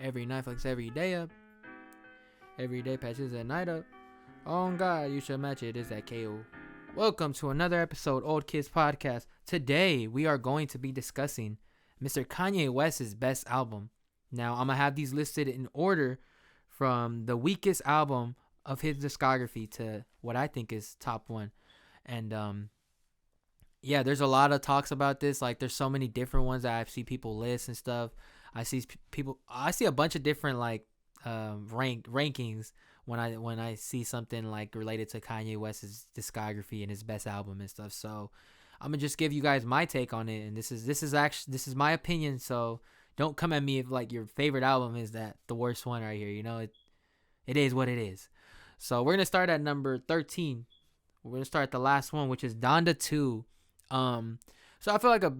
Every night fucks every day up. Every day patches a night up. Oh God, you should match it. Is that KO? Welcome to another episode, Old Kids Podcast. Today we are going to be discussing Mr. Kanye West's best album. Now I'm gonna have these listed in order from the weakest album of his discography to what I think is top one. And yeah, there's a lot of talks about this. Like, there's so many different ones that I see people list and stuff. I see a bunch of different like rankings when I see something like related to Kanye West's discography and his best album and stuff. So I'm gonna just give you guys my take on it, and this is my opinion. So don't come at me if like your favorite album is that the worst one right here. You know, it is what it is. So we're gonna start at number 13. We're gonna start the last one, which is Donda 2. So I feel like a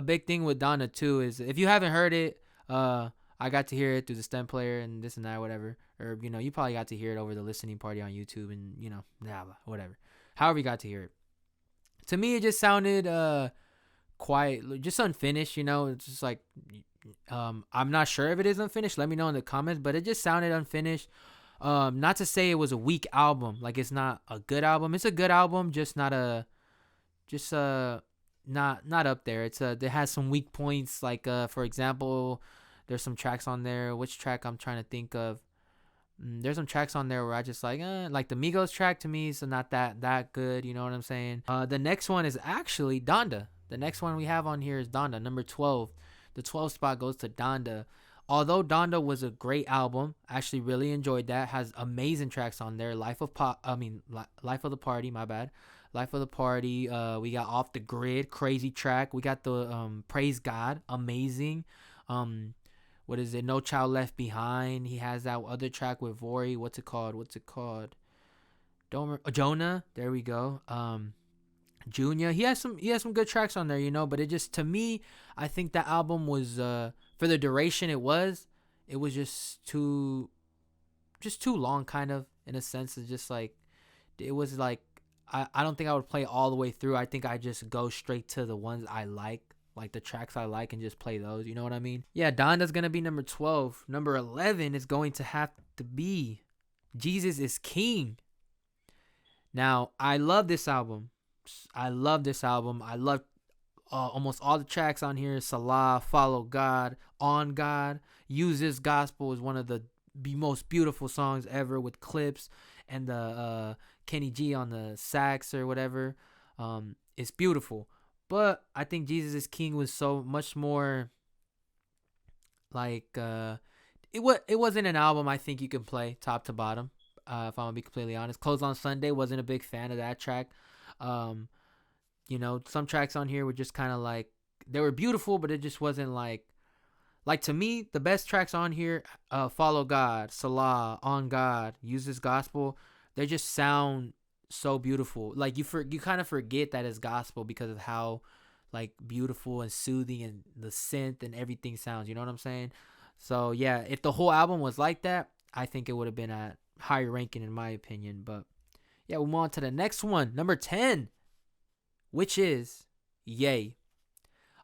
big thing with Donda 2 is if you haven't heard it, I got to hear it through the stem player and this and that, whatever. Or, you know, you probably got to hear it over the listening party on YouTube and, you know, whatever. However you got to hear it. To me, it just sounded quiet, just unfinished, you know. It's just like, I'm not sure if it is unfinished. Let me know in the comments, but it just sounded unfinished. Not to say it was a weak album. Like, it's not a good album. It's a good album, just not up there. It has some weak points, like for example, there's some tracks on there. Which track I'm trying to think of? There's some tracks on there where I just like the Migos track to me is not that good. You know what I'm saying? The next one is actually Donda. The next one we have on here is Donda, number 12. The 12th spot goes to Donda. Although Donda was a great album, I actually really enjoyed that. Has amazing tracks on there. Life of the Party. My bad. Life of the Party. We got Off the Grid, crazy track. We got the Praise God, amazing. What is it? No Child Left Behind. He has that other track with Vori. What's it called? Don't remember. Jonah. There we go. Junior. He has some good tracks on there, you know. But it just, to me, I think that album was for the duration it was just too long, kind of, in a sense. It's just like, it was like, I don't think I would play all the way through. I think I just go straight to the ones I like the tracks I like, and just play those. You know what I mean? Yeah, Donda's going to be number 12. Number 11 is going to have to be Jesus is King. Now, I love this album. I love almost all the tracks on here. Salah, Follow God, On God, Use This Gospel is one of the most beautiful songs ever, with clips and the Kenny G on the sax or whatever. It's beautiful. But I think Jesus is King was so much more like it wasn't an album I think you can play top to bottom. If I'm gonna be completely honest, Close on Sunday, wasn't a big fan of that track. You know, some tracks on here were just kind of like, they were beautiful, but it just wasn't like to me, the best tracks on here, Follow God, Salah, On God, Use This Gospel, they just sound so beautiful. Like, you kind of forget that it's gospel because of how like beautiful and soothing and the synth and everything sounds. You know what I'm saying? So yeah, if the whole album was like that, I think it would have been at higher ranking in my opinion. But yeah, we'll move on to the next one, number 10, which is Ye.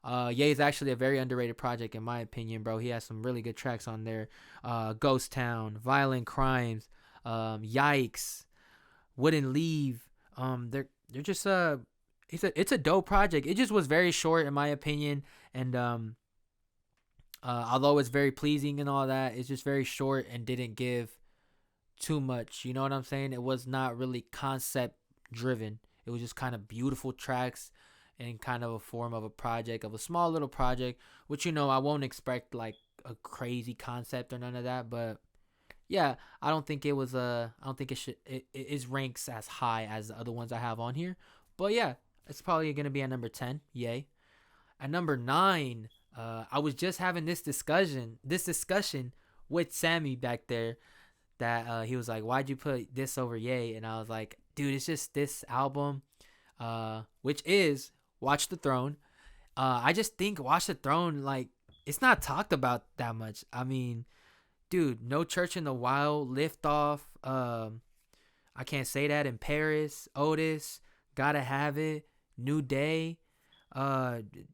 Ye is actually a very underrated project in my opinion, bro. He has some really good tracks on there. Ghost Town, Violent Crimes, Yikes, Wouldn't Leave. They're just it's a dope project. It just was very short in my opinion, and although it's very pleasing and all that, it's just very short and didn't give too much. You know what I'm saying? It was not really concept driven. It was just kind of beautiful tracks in kind of a form of a small little project, which, you know, I won't expect like a crazy concept or none of that, but yeah, I don't think it ranks as high as the other ones I have on here. But yeah, it's probably going to be at number 10. Yay. At number 9, I was just having this discussion with Sammy back there, that he was like, why'd you put this over Ye? And I was like, dude, it's just this album, which is Watch the Throne. I just think Watch the Throne, like, it's not talked about that much. I mean, dude, No Church in the Wild, Lift Off, I Can't Say That in Paris, Otis, Gotta Have It, New Day,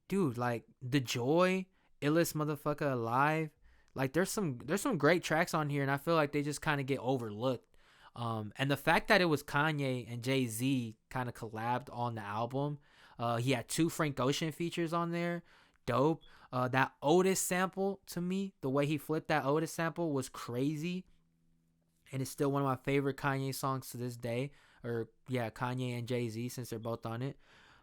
dude, like, The Joy, Illest Motherfucker Alive, Like there's some great tracks on here, and I feel like they just kind of get overlooked. And the fact that it was Kanye and Jay-Z kind of collabed on the album, he had two Frank Ocean features on there, dope. That Otis sample, to me, the way he flipped that Otis sample was crazy, and it's still one of my favorite Kanye songs to this day. Or yeah, Kanye and Jay-Z, since they're both on it.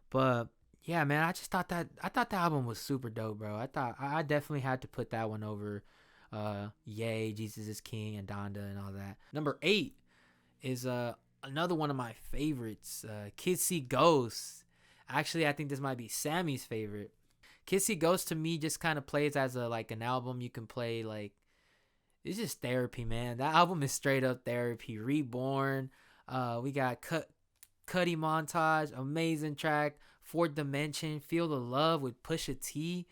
But yeah, man, I thought the album was super dope, bro. I definitely had to put that one over Yay, Jesus is King, and Donda and all that. Number 8 is another one of my favorites, Kids See Ghosts. Actually, I think this might be Sammy's favorite. Kids See Ghosts to me just kind of plays as a like an album you can play like it's just therapy, man. That album is straight up therapy. Reborn. We got Cuddy Montage, amazing track. Fourth Dimension, Feel the Love with Pusha T.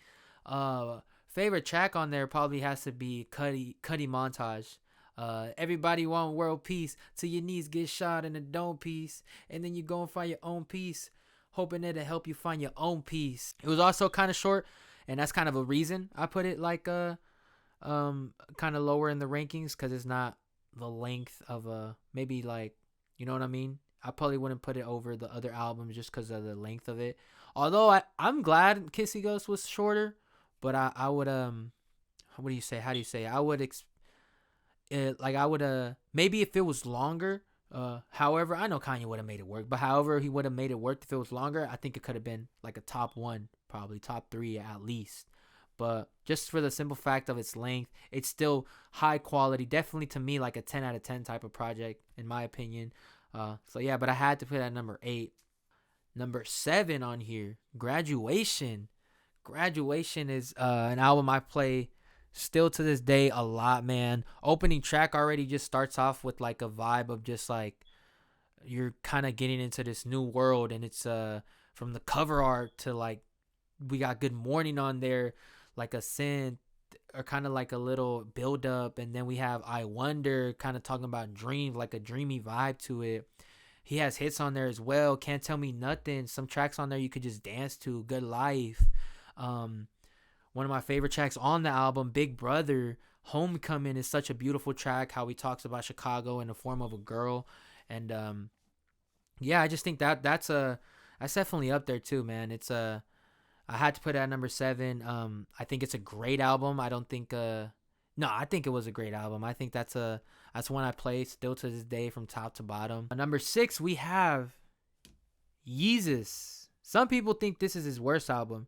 Favorite track on there probably has to be Cuddy Montage. Everybody want world peace till your knees get shot in a dome piece, and then you go and find your own peace, hoping it'll help you find your own peace. It was also kind of short, and that's kind of a reason I put it like kind of lower in the rankings, because it's not the length of maybe like, you know what I mean. I probably wouldn't put it over the other albums just because of the length of it. Although I'm glad Kissy Ghost was shorter, but I would what do you say? How do you say? I would like I would maybe if it was longer. However, I know Kanye would have made it work, but however he would have made it work if it was longer, I think it could have been like a top 1, probably top 3 at least. But just for the simple fact of its length, it's still high quality. Definitely to me like a 10 out of 10 type of project in my opinion. So yeah, but I had to put at number 8. Number 7 on here, Graduation. Graduation is an album I play still to this day a lot, man. Opening track already just starts off with like a vibe of just like you're kind of getting into this new world, and it's from the cover art to like we got Good Morning on there, like a synth or kind of like a little build up, and then we have I Wonder kind of talking about dreams, like a dreamy vibe to it. He has hits on there as well. Can't Tell Me Nothing. Some tracks on there you could just dance to. Good Life. One of my favorite tracks on the album, Big Brother. Homecoming is such a beautiful track. How he talks about Chicago in the form of a girl, and yeah, I just think that's definitely up there too, man. It's I had to put it at number 7. I think it's a great album. I don't think no, I think it was a great album. I think that's one I play still to this day from top to bottom. Number 6, we have Yeezus. Some people think this is his worst album.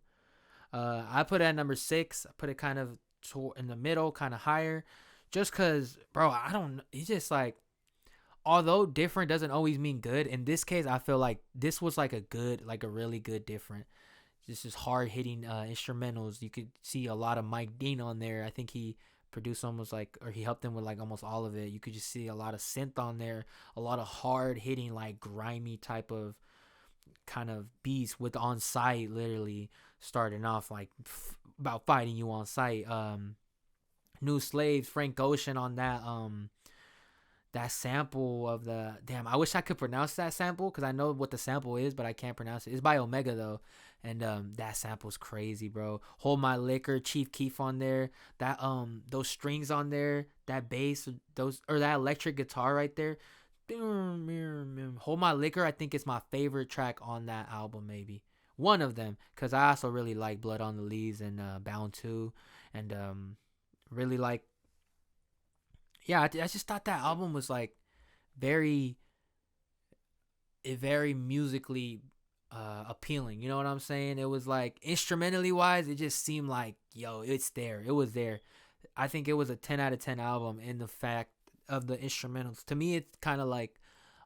I put it at number 6. I put it kind of in the middle, kind of higher, just cause, bro, I don't. He's just like, although different doesn't always mean good. In this case, I feel like this was like a really good different. This is hard hitting instrumentals. You could see a lot of Mike Dean on there. I think he produced almost like, or he helped them with like almost all of it. You could just see a lot of synth on there, a lot of hard hitting, like grimy type of kind of beats with on site, literally starting off like about fighting you on site. New Slaves, Frank Ocean on that sample of the damn. I wish I could pronounce that sample because I know what the sample is, but I can't pronounce it. It's by Omega though, and that sample's crazy, bro. Hold My Liquor, Chief Keef on there. That those strings on there, that bass, that electric guitar right there. Hold My Liquor, I think it's my favorite track on that album, maybe one of them, because I also really like Blood on the Leaves and Bound 2, and really like, yeah, I just thought that album was like very musically appealing. You know what I'm saying? It was like instrumentally wise, it just seemed like, yo, it's there. It was there. I think it was a 10 out of 10 album in the fact of the instrumentals. To me, it's kind of like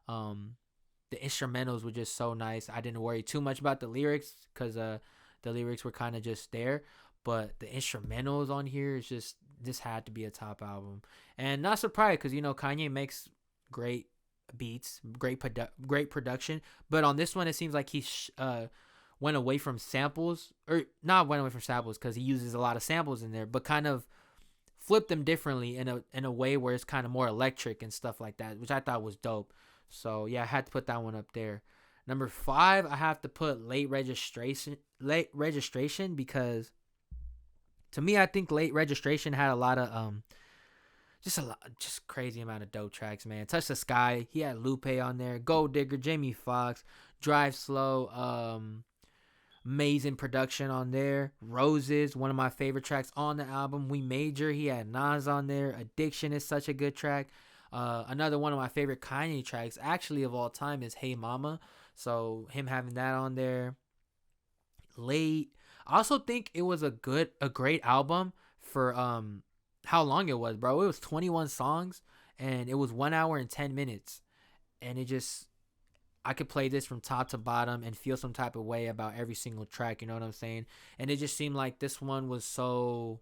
the instrumentals were just so nice. I didn't worry too much about the lyrics because the lyrics were kind of just there. But the instrumentals on here is just, this had to be a top album. And not surprised because, you know, Kanye makes great beats, great production. But on this one, it seems like he went away from samples, or not went away from samples because he uses a lot of samples in there, but kind of flipped them differently in a way where it's kind of more electric and stuff like that, which I thought was dope. So yeah, I had to put that one up there. Number 5, I have to put Late Registration because To me, I think Late Registration had a lot of just crazy amount of dope tracks, man. Touch the Sky, he had Lupe on there, Gold Digger, Jamie Foxx, Drive Slow, amazing production on there. Roses, one of my favorite tracks on the album. We Major, he had Nas on there. Addiction is such a good track. Another one of my favorite Kanye tracks, actually of all time, is Hey Mama. So him having that on there. Late. I also think it was a great album for how long it was, bro. It was 21 songs and it was 1 hour and 10 minutes, and it just I could play this from top to bottom and feel some type of way about every single track. You know what I'm saying? And it just seemed like this one was so.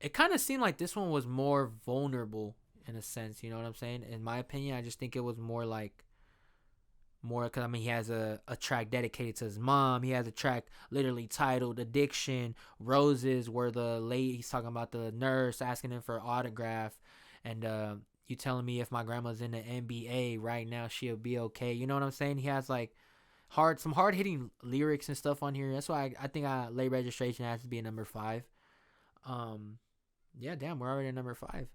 It kind of seemed like this one was more vulnerable in a sense. You know what I'm saying? In my opinion, I just think it was more because I mean he has a track dedicated to his mom. He has a track literally titled Addiction. Roses, where the lady, he's talking about the nurse asking him for an autograph, and you telling me if my grandma's in the NBA right now she'll be okay. You know what I'm saying? He has like some hard hitting lyrics and stuff on here. That's why I think Late Registration has to be a number 5. um yeah, damn, we're already at number 5.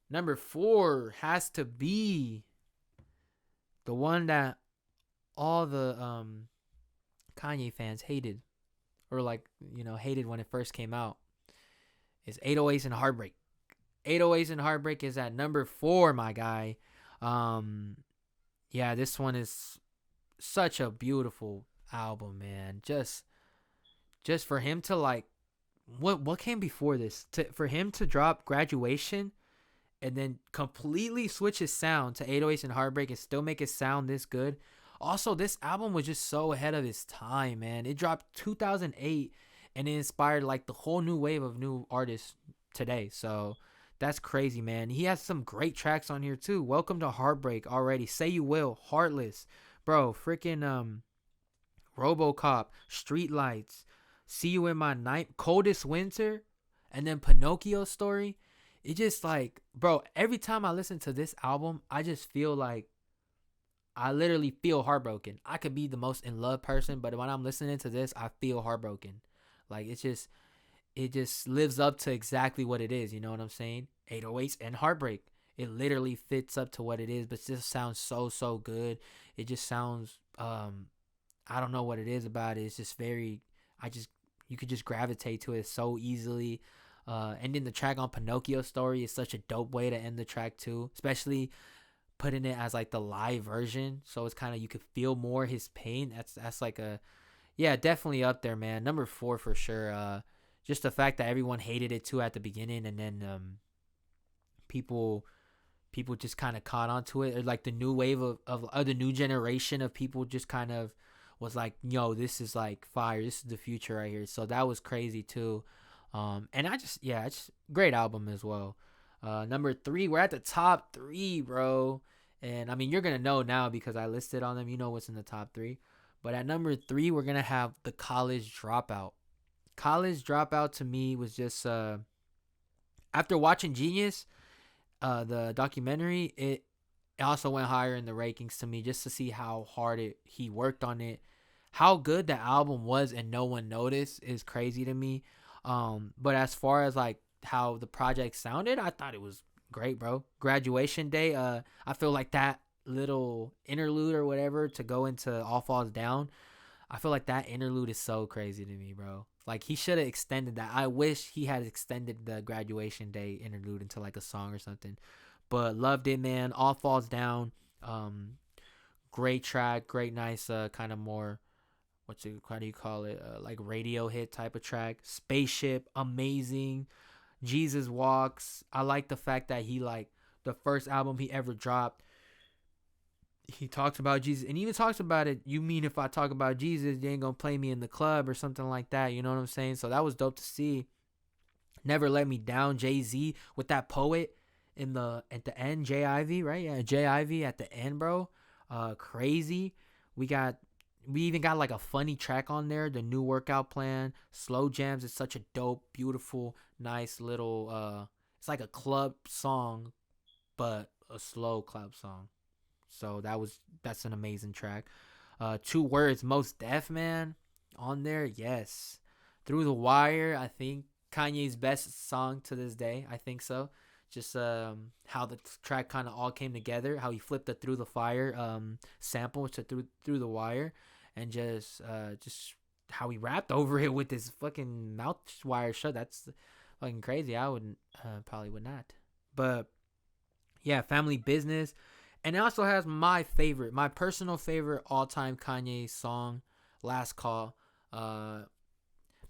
Number 4 has to be the one that all the Kanye fans hated, or like, hated when it first came out, is 808s and Heartbreak. 808s and Heartbreak is at number 4, my guy. Um yeah, this one is such a beautiful album, man. Just for him to like what came before this? For him to drop Graduation and then completely switch his sound to 808s and Heartbreak and still make it sound this good. Also, this album was just so ahead of its time, man. It dropped 2008 and it inspired like the whole new wave of new artists today. So that's crazy, man. He has some great tracks on here too. Welcome to Heartbreak already. Say You Will, Heartless. Bro, freaking RoboCop, Streetlights, See You in My Night, Coldest Winter, and then Pinocchio Story. It just like, bro, every time I listen to this album, I just feel like I literally feel heartbroken. I could be the most in love person, but when I'm listening to this, I feel heartbroken. Like it just lives up to exactly what it is. You know what I'm saying? 808s and Heartbreak. It literally fits up to what it is, but it just sounds so good. It just sounds I don't know what it is about it. It's just very I just you could just gravitate to it so easily. Ending the track on Pinocchio Story is such a dope way to end the track too, especially putting it as like the live version. So it's kind of, you could feel more his pain. That's like a, yeah, definitely up there, man. Number 4 for sure. Just the fact that everyone hated it too at the beginning, and then people just kind of caught on to it, or like the new wave of the new generation of people just kind of was like, yo, this is like fire, this is the future right here. So that was crazy too. And it's great album as well. Number 3, we're at the top 3, bro. And I mean, you're gonna know now because I listed on them. You know what's in the top 3. But at number 3, we're gonna have The College Dropout. College Dropout to me was just after watching Genius, the documentary, it also went higher in the rankings to me, just to see how hard he worked on it. How good the album was and no one noticed is crazy to me. But as far as like how the project sounded, I thought it was great, bro. Graduation Day, I feel like that little interlude or whatever to go into All Falls Down, I feel like that interlude is so crazy to me, bro. Like, he should have extended that. I wish he had extended the Graduation Day interlude into like a song or something. But loved it, man. All Falls Down, great track, great, nice, kind of more, how do you call it? Like radio hit type of track. Spaceship, amazing. Jesus Walks. I like the fact that he, like, the first album he ever dropped, he talks about Jesus, and even talks about it. You mean if I talk about Jesus, you ain't gonna play me in the club or something like that. You know what I'm saying? So that was dope to see. Never Let Me Down. Jay-Z with that poet at the end. J.I.V., right? Yeah, J.I.V. at the end, bro. Crazy. We even got like a funny track on there, the new workout plan. Slow Jams is such a dope, beautiful, nice little it's like a club song, but a slow club song. So that's an amazing track. 2 Words, Most Def, man, on there. Yes. Through the Wire, I think Kanye's best song to this day. I think so. Just how the track kind of all came together, how he flipped the Through the Fire sample to Through the Wire, and just how he rapped over it with his fucking mouth wire shut. That's fucking crazy. I wouldn't probably would not. But yeah, Family Business. And it also has my personal favorite all time Kanye song, Last Call. Uh,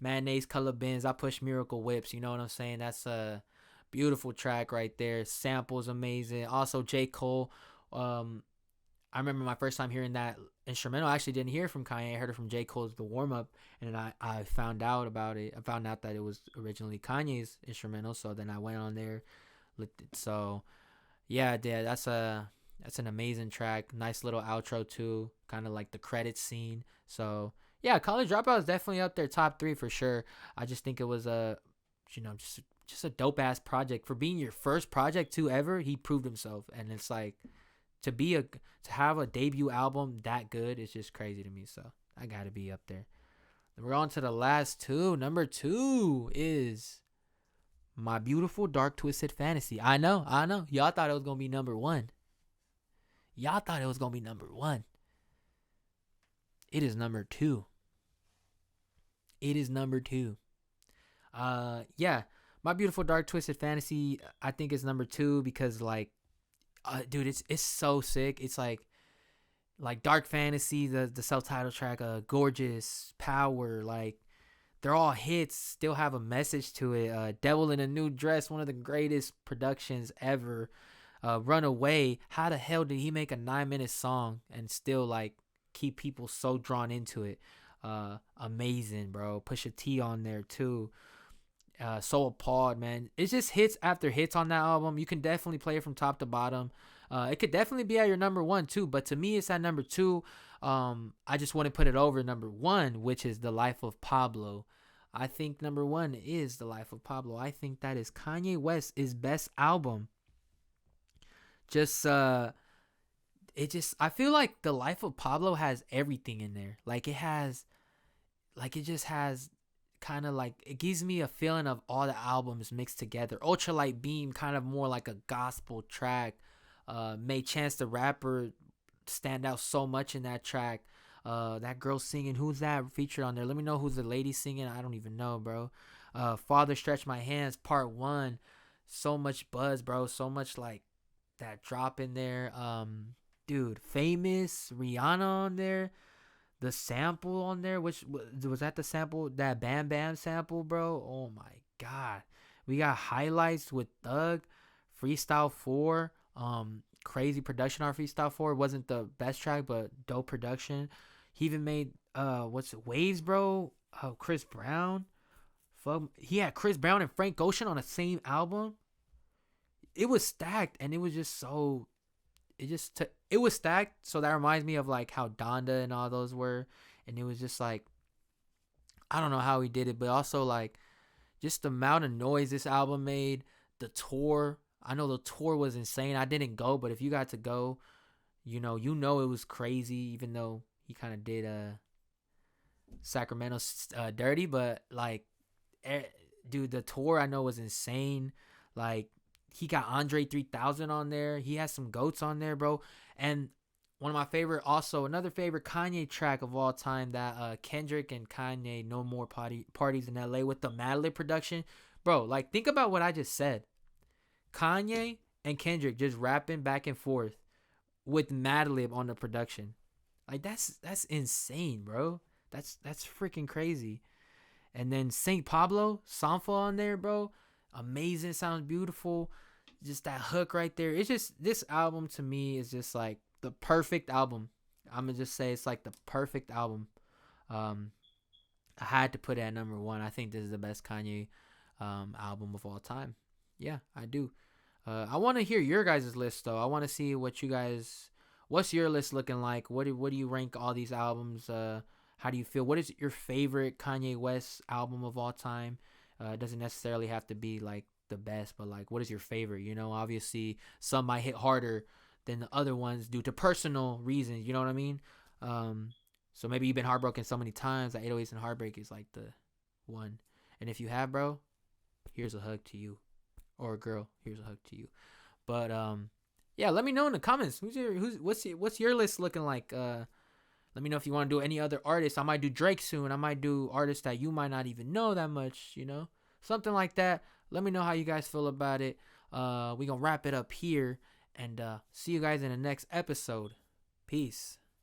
Mayonnaise Color Bins. I Push Miracle Whips. You know what I'm saying? That's a beautiful track right there. Samples amazing. Also, J. Cole. Um, I remember my first time hearing that instrumental. I actually didn't hear it from Kanye. I heard it from J. Cole's The Warm Up. And then I found out about it. I found out that it was originally Kanye's instrumental. So then I went on there. Looked it. So yeah, that's an amazing track. Nice little outro too, kind of like the credit scene. So yeah, College Dropout is definitely up there, top three for sure. I just think it was just a dope ass project for being your first project too ever. He proved himself, and it's like to have a debut album that good is just crazy to me. So I gotta be up there. Then we're on to the last two. Number two is My Beautiful Dark Twisted Fantasy. I know. Y'all thought it was gonna be number one. Y'all thought it was gonna be number one. It is number two. It is number two. Yeah, My Beautiful Dark Twisted Fantasy. I think is number two because dude, it's so sick. It's like Dark Fantasy, the self title track, Gorgeous, Power, like they're all hits. Still have a message to it. Devil in a New Dress, one of the greatest productions ever. Runaway. How the hell did he make a 9-minute song and still like keep people so drawn into it? Amazing, bro. Pusha T on there too. So Appalled, man. It's just hits after hits on that album. You can definitely play it from top to bottom. It could definitely be at your number one too, but to me it's at number two. I just want to put it over number one, which is The Life of Pablo. I think number one is The Life of Pablo. I think that is Kanye West's best album. Just I feel like The Life of Pablo has everything in there. It just has kind of like, it gives me a feeling of all the albums mixed together. Ultralight Beam, kind of more like a gospel track. Made Chance the Rapper stand out so much in that track. That girl singing, who's that featured on there? Let me know who's the lady singing. I don't even know, bro. Father Stretch My Hands, part one. So much buzz, bro. So much like that drop in there. Dude, Famous, Rihanna on there. The sample on there, which was that the sample, that Bam Bam sample, bro? Oh my god. We got Highlights with Thug, Freestyle 4, crazy production on Freestyle 4. Wasn't the best track, but dope production. He even made Waves, bro? Chris Brown. Fuck, he had Chris Brown and Frank Ocean on the same album. It was stacked, and it was just so it was stacked. So that reminds me of like how Donda and all those were, and it was just like, I don't know how he did it, but also like just the amount of noise this album made. The tour, I know the tour was insane. I didn't go, but if you got to go, you know it was crazy. Even though he kind of did Sacramento dirty, but like, dude, the tour I know was insane. Like, he got Andre 3000 on there. He has some goats on there, bro. And one of my favorite, also another favorite Kanye track of all time, that Kendrick and Kanye, No More Parties in LA with the Madlib production. Bro, like, think about what I just said. Kanye and Kendrick just rapping back and forth with Madlib on the production. Like, that's insane, bro. That's freaking crazy. And then St. Pablo, Sanfo on there, bro. Amazing, sounds beautiful. Just that hook right there. It's just, this album to me is just like the perfect album. I'm gonna just say it's like the perfect album. I had to put it at number one. I think this is the best Kanye album of all time. Yeah, I do. I want to hear your guys' list though. I want to see what's your list looking like? What do you rank all these albums? How do you feel? What is your favorite Kanye West album of all time? It doesn't necessarily have to be like the best, but like, what is your favorite? You know, obviously some might hit harder than the other ones due to personal reasons. You know what I mean? So maybe you've been heartbroken so many times that 808s and Heartbreak is like the one. And if you have, bro, here's a hug to you. Or girl, here's a hug to you. But yeah, let me know in the comments. What's your list looking like? Let me know if you want to do any other artists. I might do Drake soon. I might do artists that you might not even know that much, you know? Something like that. Let me know how you guys feel about it. We gonna wrap it up here and see you guys in the next episode. Peace.